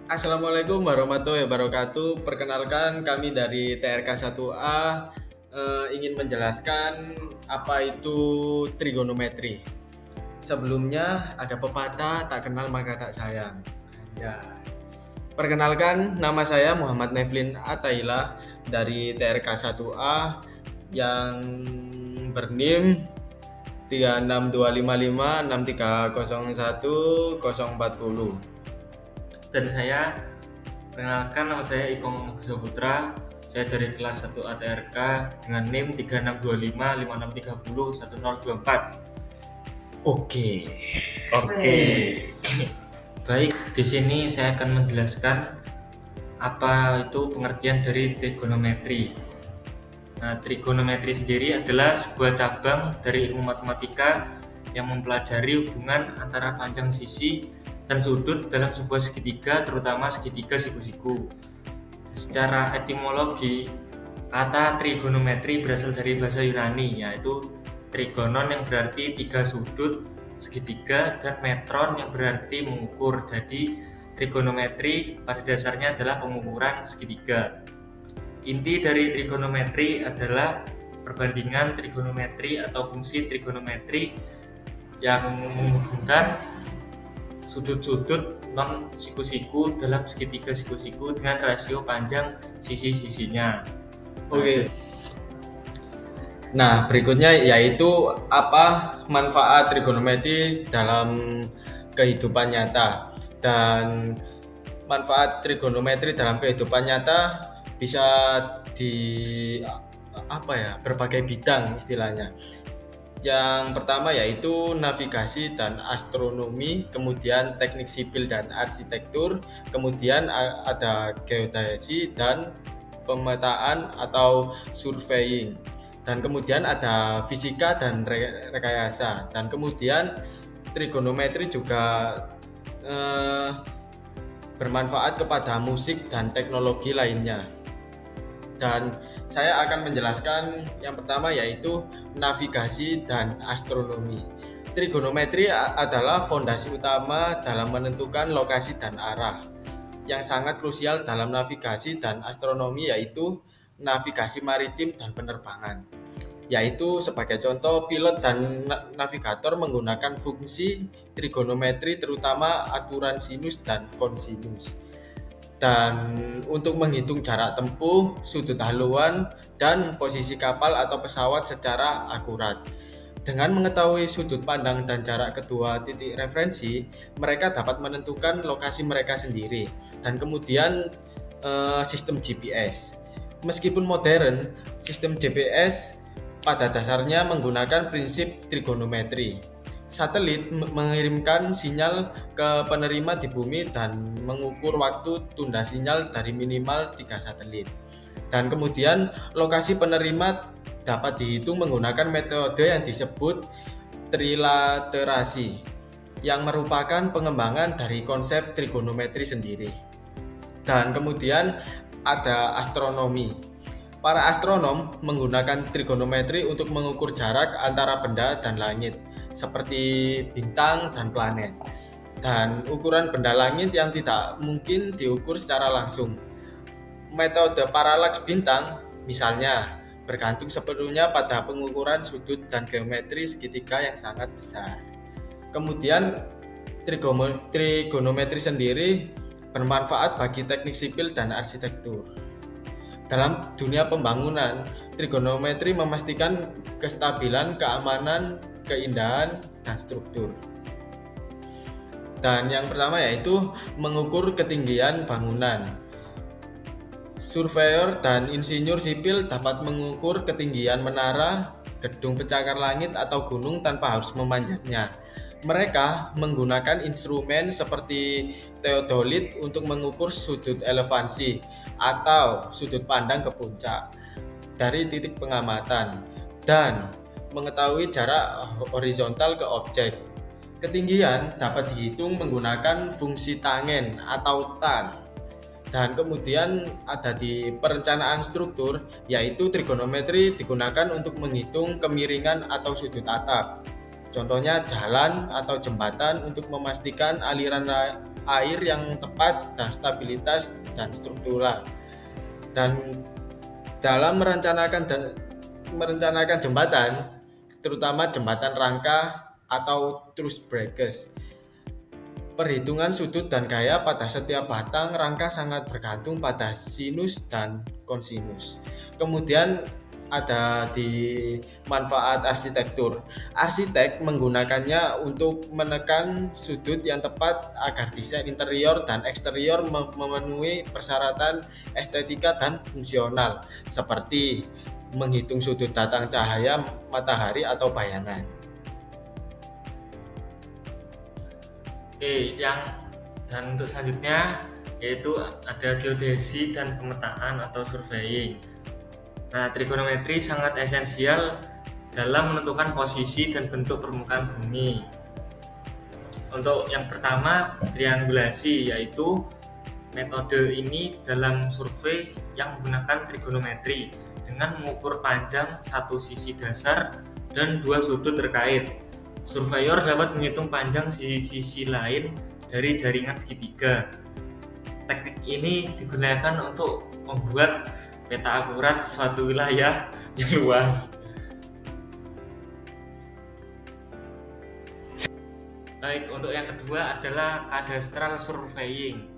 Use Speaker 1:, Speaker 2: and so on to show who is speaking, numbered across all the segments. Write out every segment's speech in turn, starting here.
Speaker 1: Assalamualaikum warahmatullahi wabarakatuh. Perkenalkan kami dari TRK 1A ingin menjelaskan apa itu trigonometri. Sebelumnya ada pepatah tak kenal maka tak sayang. Ya. Perkenalkan nama saya Muhammad Nevlin Ataila dari TRK 1A yang bernim 362556301040.
Speaker 2: Dan saya perkenalkan, nama saya Ikong Putra. Saya dari kelas 1 ATRK dengan NIM 362556301024.
Speaker 1: Oke.
Speaker 2: Oke. Baik, di sini saya akan menjelaskan apa itu pengertian dari trigonometri. Nah, trigonometri sendiri adalah sebuah cabang dari ilmu matematika yang mempelajari hubungan antara panjang sisi dan sudut dalam sebuah segitiga, terutama segitiga siku-siku. Secara etimologi, kata trigonometri berasal dari bahasa Yunani, yaitu trigonon yang berarti tiga sudut segitiga dan metron yang berarti mengukur. Jadi trigonometri pada dasarnya adalah pengukuran segitiga. Inti dari trigonometri adalah perbandingan trigonometri atau fungsi trigonometri yang menghubungkan sudut-sudut non siku-siku dalam segitiga siku-siku dengan rasio panjang sisi-sisinya.
Speaker 1: Oke. Nah, berikutnya yaitu apa manfaat trigonometri dalam kehidupan nyata. Dan manfaat trigonometri dalam kehidupan nyata bisa di berbagai bidang istilahnya. Yang pertama yaitu navigasi dan astronomi, kemudian teknik sipil dan arsitektur, kemudian ada geodesi dan pemetaan atau surveying, dan kemudian ada fisika dan rekayasa, dan kemudian trigonometri juga bermanfaat kepada musik dan teknologi lainnya. Dan saya akan menjelaskan yang pertama yaitu navigasi dan astronomi. Trigonometri adalah fondasi utama dalam menentukan lokasi dan arah. Yang sangat krusial dalam navigasi dan astronomi yaitu navigasi maritim dan penerbangan. Yaitu sebagai contoh, pilot dan navigator menggunakan fungsi trigonometri, terutama aturan sinus dan kosinus. Dan untuk menghitung jarak tempuh, sudut haluan, dan posisi kapal atau pesawat secara akurat. Dengan mengetahui sudut pandang dan jarak kedua titik referensi, mereka dapat menentukan lokasi mereka sendiri. Dan kemudian sistem GPS. Meskipun modern, sistem GPS pada dasarnya menggunakan prinsip trigonometri. Satelit mengirimkan sinyal ke penerima di bumi dan mengukur waktu tunda sinyal dari minimal 3 satelit. Dan kemudian lokasi penerima dapat dihitung menggunakan metode yang disebut trilaterasi, yang merupakan pengembangan dari konsep trigonometri sendiri. Dan kemudian ada astronomi. Para astronom menggunakan trigonometri untuk mengukur jarak antara benda dan langit, seperti bintang dan planet, dan ukuran benda langit yang tidak mungkin diukur secara langsung. Metode paralaks bintang, misalnya, bergantung sepenuhnya pada pengukuran sudut dan geometri segitiga yang sangat besar. Kemudian, trigonometri sendiri bermanfaat bagi teknik sipil dan arsitektur. Dalam dunia pembangunan, trigonometri memastikan kestabilan, keamanan, keindahan, dan struktur. Dan yang pertama yaitu mengukur ketinggian bangunan. Surveyor dan insinyur sipil dapat mengukur ketinggian menara, gedung pencakar langit, atau gunung tanpa harus memanjatnya. Mereka menggunakan instrumen seperti teodolit untuk mengukur sudut elevasi atau sudut pandang ke puncak dari titik pengamatan dan mengetahui jarak horizontal ke objek. Ketinggian dapat dihitung menggunakan fungsi tangen atau tan. Dan kemudian ada di perencanaan struktur, yaitu trigonometri digunakan untuk menghitung kemiringan atau sudut atap. Contohnya jalan atau jembatan untuk memastikan aliran air yang tepat dan stabilitas dan struktural. Dan dalam merencanakan jembatan, terutama jembatan rangka atau truss bridges, perhitungan sudut dan gaya pada setiap batang rangka sangat bergantung pada sinus dan kosinus. Kemudian ada di manfaat arsitektur. Arsitek menggunakannya untuk menekan sudut yang tepat agar desain interior dan eksterior memenuhi persyaratan estetika dan fungsional, seperti menghitung sudut datang cahaya matahari atau bayangan.
Speaker 2: Dan untuk selanjutnya yaitu ada geodesi dan pemetaan atau surveying. Nah, trigonometri sangat esensial dalam menentukan posisi dan bentuk permukaan bumi. Untuk yang pertama, triangulasi, yaitu metode ini dalam survei yang menggunakan trigonometri dengan mengukur panjang satu sisi dasar dan dua sudut terkait. Surveyor dapat menghitung panjang sisi-sisi lain dari jaringan segitiga. Teknik ini digunakan untuk membuat peta akurat suatu wilayah yang luas. Baik, untuk yang kedua adalah cadastral surveying.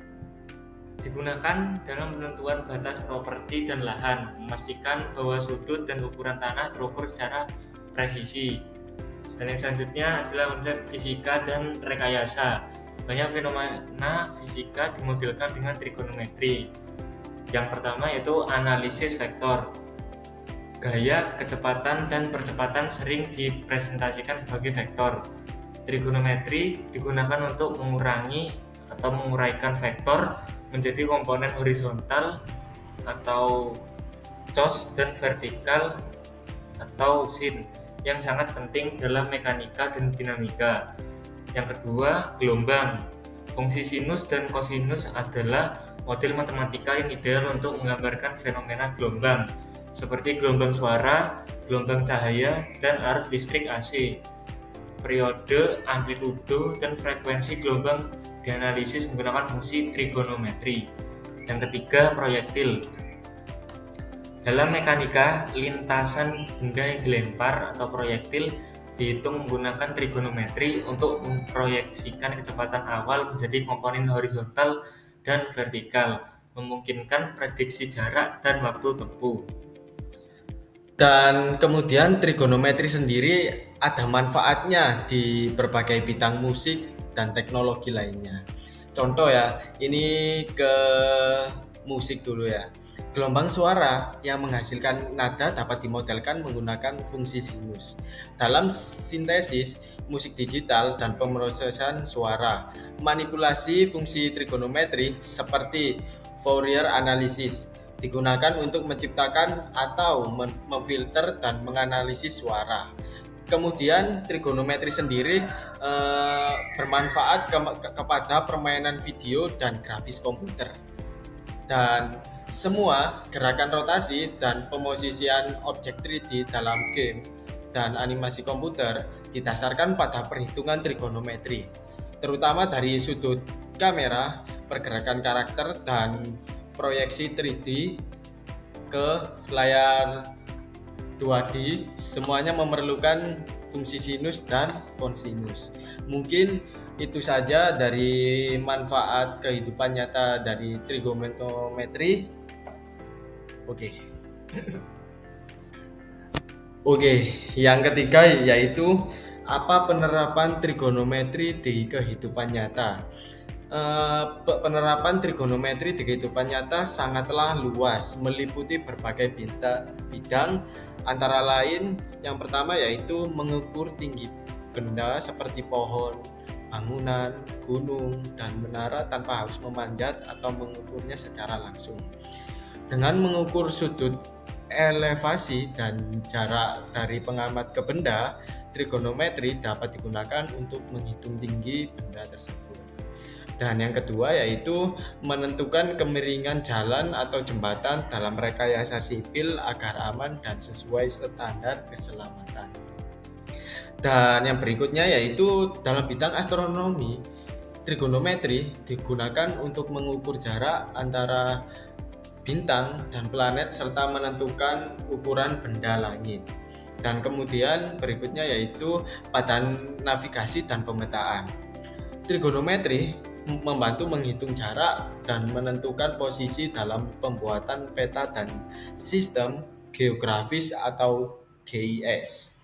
Speaker 2: Digunakan dalam penentuan batas properti dan lahan, memastikan bahwa sudut dan ukuran tanah terukur secara presisi. Dan yang selanjutnya adalah konsep fisika dan rekayasa. Banyak fenomena fisika dimodelkan dengan trigonometri. Yang pertama yaitu analisis vektor. Gaya, kecepatan, dan percepatan sering dipresentasikan sebagai vektor. Trigonometri digunakan untuk mengurangi atau menguraikan vektor menjadi komponen horizontal atau cos dan vertikal atau sin yang sangat penting dalam mekanika dan dinamika. Yang kedua, gelombang. Fungsi sinus dan kosinus adalah model matematika yang ideal untuk menggambarkan fenomena gelombang, seperti gelombang suara, gelombang cahaya, dan arus listrik AC. Periode, amplitudo, dan frekuensi gelombang dianalisis menggunakan fungsi trigonometri. Yang ketiga, proyektil. Dalam mekanika, lintasan benda yang dilempar atau proyektil dihitung menggunakan trigonometri untuk memproyeksikan kecepatan awal menjadi komponen horizontal dan vertikal, memungkinkan prediksi jarak dan waktu tempuh.
Speaker 1: Dan kemudian trigonometri sendiri ada manfaatnya di berbagai bidang musik dan teknologi lainnya. Contoh ya, ini ke musik dulu ya. Gelombang suara yang menghasilkan nada dapat dimodelkan menggunakan fungsi sinus. Dalam sintesis, musik digital, dan pemrosesan suara, manipulasi fungsi trigonometri seperti Fourier analysis digunakan untuk menciptakan atau memfilter dan menganalisis suara. Kemudian trigonometri sendiri bermanfaat kepada permainan video dan grafis komputer. Dan semua gerakan rotasi dan pemosisian objek 3D dalam game dan animasi komputer didasarkan pada perhitungan trigonometri, terutama dari sudut kamera, pergerakan karakter, dan proyeksi 3D ke layar 2D. Semuanya memerlukan fungsi sinus dan kosinus. Mungkin itu saja dari manfaat kehidupan nyata dari trigonometri. Oke, yang ketiga yaitu apa penerapan trigonometri di kehidupan nyata. Penerapan trigonometri di kehidupan nyata sangatlah luas, meliputi berbagai bidang, antara lain yang pertama yaitu mengukur tinggi benda seperti pohon, bangunan, gunung, dan menara tanpa harus memanjat atau mengukurnya secara langsung. Dengan mengukur sudut elevasi dan jarak dari pengamat ke benda, trigonometri dapat digunakan untuk menghitung tinggi benda tersebut. Dan yang kedua yaitu menentukan kemiringan jalan atau jembatan dalam rekayasa sipil agar aman dan sesuai standar keselamatan. Dan yang berikutnya yaitu dalam bidang astronomi, Trigonometri digunakan untuk mengukur jarak antara bintang dan planet serta menentukan ukuran benda langit. Dan kemudian berikutnya yaitu pada navigasi dan pemetaan. Trigonometri membantu menghitung jarak dan menentukan posisi dalam pembuatan peta dan sistem geografis atau GIS.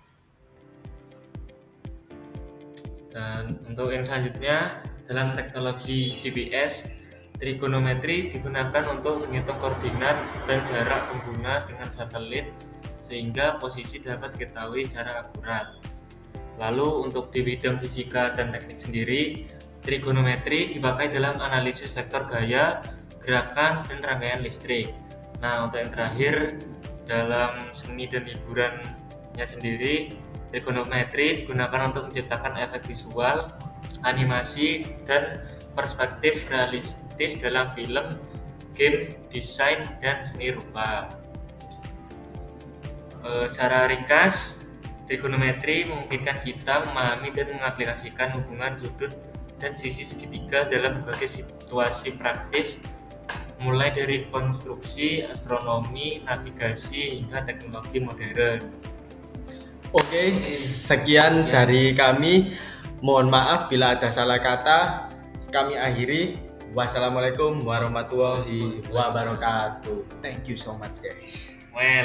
Speaker 2: Dan untuk yang selanjutnya, dalam teknologi GPS, trigonometri digunakan untuk menghitung koordinat dan jarak pengguna dengan satelit sehingga posisi dapat diketahui secara akurat. Lalu untuk di bidang fisika dan teknik sendiri, trigonometri dipakai dalam analisis vektor gaya, gerakan, dan rangkaian listrik. Nah, untuk yang terakhir, dalam seni dan hiburannya sendiri, trigonometri digunakan untuk menciptakan efek visual, animasi, dan perspektif realistis dalam film, game, desain, dan seni rupa. Secara ringkas, trigonometri memungkinkan kita memahami dan mengaplikasikan hubungan sudut dan sisi segitiga dalam berbagai situasi praktis, mulai dari konstruksi, astronomi, navigasi, hingga teknologi modern.
Speaker 1: Oke, sekian dari kami. Mohon maaf bila ada salah kata. Kami akhiri. Wassalamualaikum warahmatullahi wabarakatuh. Thank you so much guys.
Speaker 2: Well.